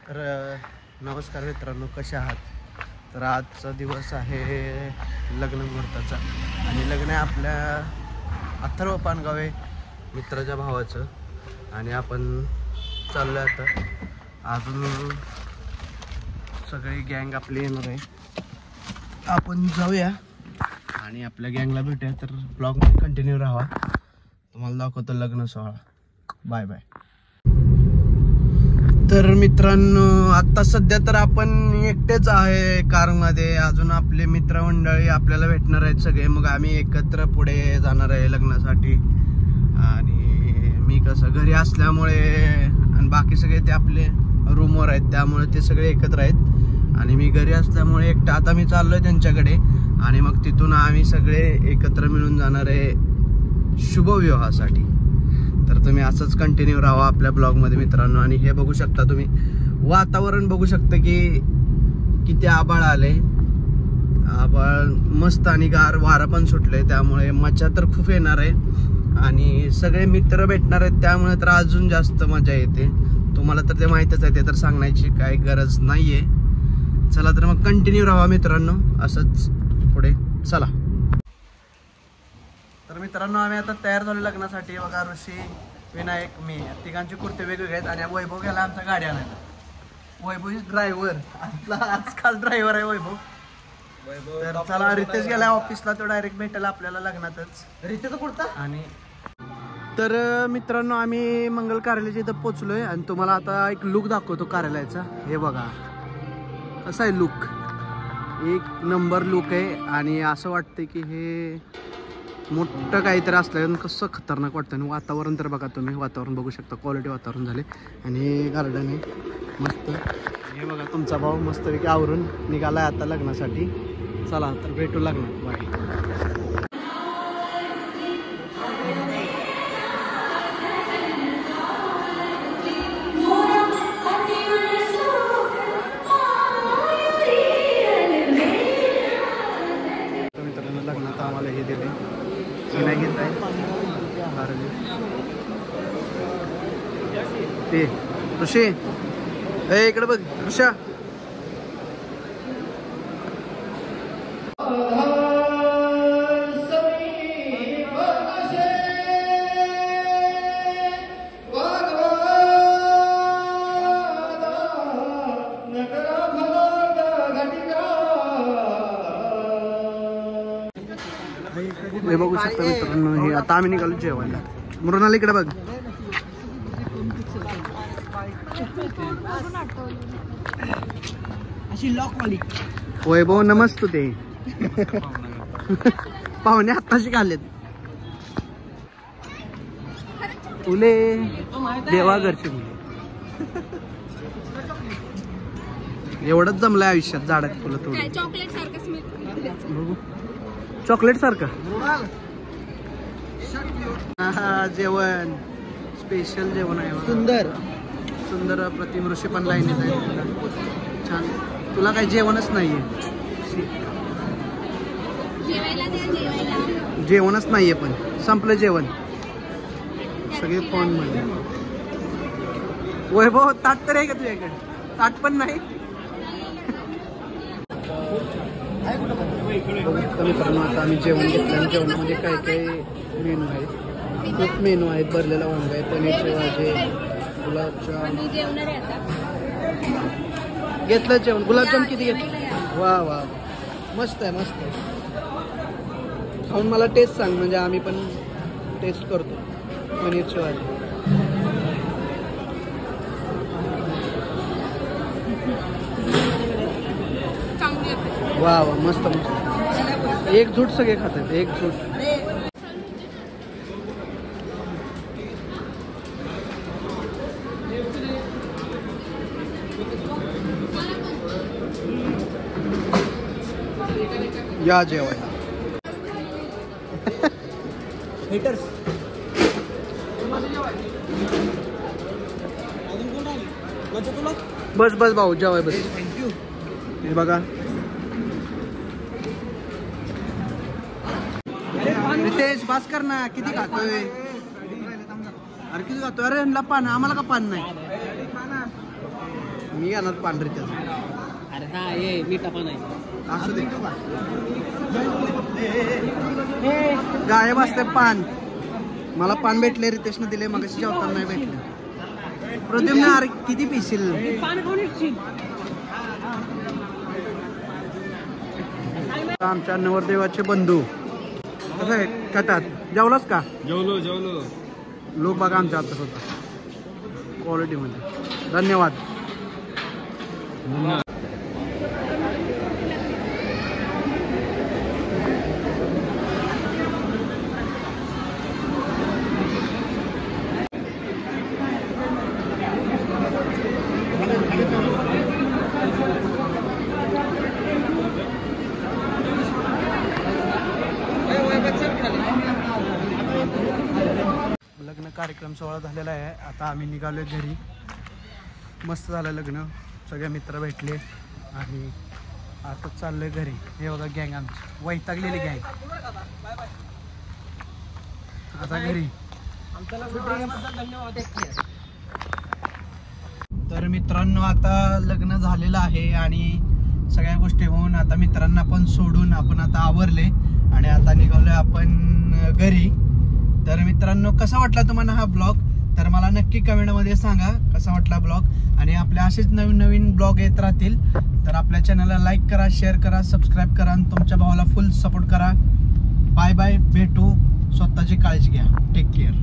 तर नमस्कार मित्रांनो, कसे आहात? तर आजचा दिवस आहे लग्न मुहूर्ताचा आणि लग्न आहे आपल्या अथर्व पानगावे मित्राच्या भावाचं. आणि आपण चाललो आता, अजून सगळी गँग आपली येणार आहे. आपण जाऊया आणि आपल्या गँगला भेटूया. तर ब्लॉगमध्ये कंटिन्यू राहा, तुम्हाला दाखवतो लग्न सोहळा. Bye bye. तर मित्रांनो, आता सध्या तर आपण एकटेच आहे कारमध्ये. अजून आपले मित्रमंडळी आपल्याला भेटणार आहेत सगळे. मग आम्ही एकत्र पुढे जाणार आहे लग्नासाठी. आणि मी कसं घरी असल्यामुळे आणि बाकी सगळे ते आपले रूमवर आहेत, त्यामुळे ते सगळे एकत्र आहेत. आणि मी घरी असल्यामुळे एकटा आता मी चाललोय त्यांच्याकडे. आणि मग तिथून आम्ही सगळे एकत्र मिळून जाणार आहे शुभविवाहासाठी. तर तुम्ही असंच कंटिन्यू राहा आपल्या ब्लॉगमध्ये मित्रांनो. आणि हे बघू शकता तुम्ही, वातावरण बघू शकता की किती आभाळ आले. आभाळ मस्त आणि गार वारा पण सुटले, त्यामुळे मजा तर खूप येणार आहे. आणि सगळे मित्र भेटणार आहेत, त्यामुळे तर अजून जास्त मजा येते. तुम्हाला तर ते माहीतच आहे, ते तर सांगण्याची काही गरज नाहीये. चला तर मग कंटिन्यू राहा मित्रांनो असंच पुढे. चला तर मित्रांनो, आम्ही आता तयार झालो लग्नासाठी. बघा, ऋषी, विनायक, मी, तिघांचे कुर्ते वेगवेगळे आहेत. आणि वैभव गेला आमचा गाडी आणायला. वैभव इज ड्रायव्हर, आजकाल ड्रायव्हर आहे वैभव. तर चला, रितेश गेला ऑफिसला, तो डायरेक्ट भेटायला आपल्याला लग्नातच. रितेश कुर्ता. आणि तर मित्रांनो, आम्ही मंगल कार्यालयाच्या इथं पोचलोय आणि तुम्हाला आता एक लुक दाखवतो कार्यालयाचा. हे बघा कसा आहे लुक, एक नंबर लुक आहे. आणि असं वाटतं की हे मोठं काहीतरी असलं कसं खतरनाक वाटतं. आणि वातावरण तर बघा तुम्ही, वातावरण बघू शकता, क्वालिटी वातावरण झाले. आणि गार्डन आहे मस्त. हे बघा तुमचा भाऊ मस्तपैकी आवरून निघाला आता लग्नासाठी. चला तर भेटू लग्नात. बाय. मित्रांनो, लग्नात आम्हाला हे दिले, नाही घेत आहे ते. ऋषी, ए इकडे बघ ऋषा. हे बघू शकता मित्रांनो, हे आता आम्ही निघालो जेवायला. मृणाल इकडे बघ. अशी लॉकवाली. वैभव नमस्ते. ते पाहुणे आत्ताशी आलेत. फुले देवाघरचे फुले. एवढंच जमलंय आयुष्यात, झाडात फुलं थोडी. चॉकलेट सारखं बघू, चॉकलेट सारखं. जेवण स्पेशल जेवण आहे, सुंदर सुंदर प्रतिम. ऋषी पण लाईनीत आहे, छान. तुला काही जेवणच नाहीये, जेवणच नाहीये, पण संपलं जेवण. सगळे फोन मध्ये. वैभव, ताट तर आहे का तुझ्याकडे? ताट पण नाही. मित्रांनो, आता आम्ही जेवण घेतलं. जेवणामध्ये काय काय मेनू आहेत, खूप मेनू आहेत. भरलेला वांगा आहे, पनीरचे भाजी, गुलाबजाम घेतलं. जेवण गुलाबजाम किती घेतलं? वा वा, मस्त आहे मस्त आहे. खाऊन मला टेस्ट सांग, म्हणजे आम्ही पण टेस्ट करतो. पनीरची भाजी वा वा, मस्त मस्त. एकजूट सगळे खातात, एकजूट. या जेवायला. हेटर्स. बस बस भाऊ, जेवाय बस. थँक्यू. हे बघा, रितेश बास कर ना, किती खातोय? अरे किती खातोय? अरे ह्यांना पान, आम्हाला का पान नाही? मी घेणार पांढरी त्याचं. अरे हा ये मीठा पण आहे. असू दे. गायब असते पान. मला पान भेटले, रितेशने दिले, मग जेवताना नाही भेटले. प्रद्युम्न अरे किती पिशील? पान खाऊन येशील. आमच्या नवरदेवाचे बंधू कसं आहे कटात. जेवलास का? जेवलो. लोक बघा आमच्या हातात होता क्वालिटीमध्ये. धन्यवाद. लग्न कार्यक्रम सोहळा झालेला आहे. आता आम्ही निघालोय घरी. मस्त झालं लग्न, सगळे मित्र भेटले आणि आता चाललोय घरी. हे बघा गँग आमची वैतागलेली गँग. आता घरी. तर मित्रांनो आता लग्न झालेलं आहे आणि सगळ्या गोष्टी होऊन आता मित्रांना पण सोडून आपण आता आवरले आणि आता निघालोय आपण घरी. तर मित्रांनो कसा वाटला तुम्हाला हा ब्लॉग, तर मला नक्की कमेंटमध्ये सांगा कसा वाटला ब्लॉग. आणि आपले असेच नवीन नवीन ब्लॉग येत राहतील. तर आपल्या चॅनलला लाईक करा, शेअर करा, सबस्क्राईब करा आणि तुमच्या भावाला फुल सपोर्ट करा. Bye bye. भेटू. स्वतःची काळजी घ्या. Take care.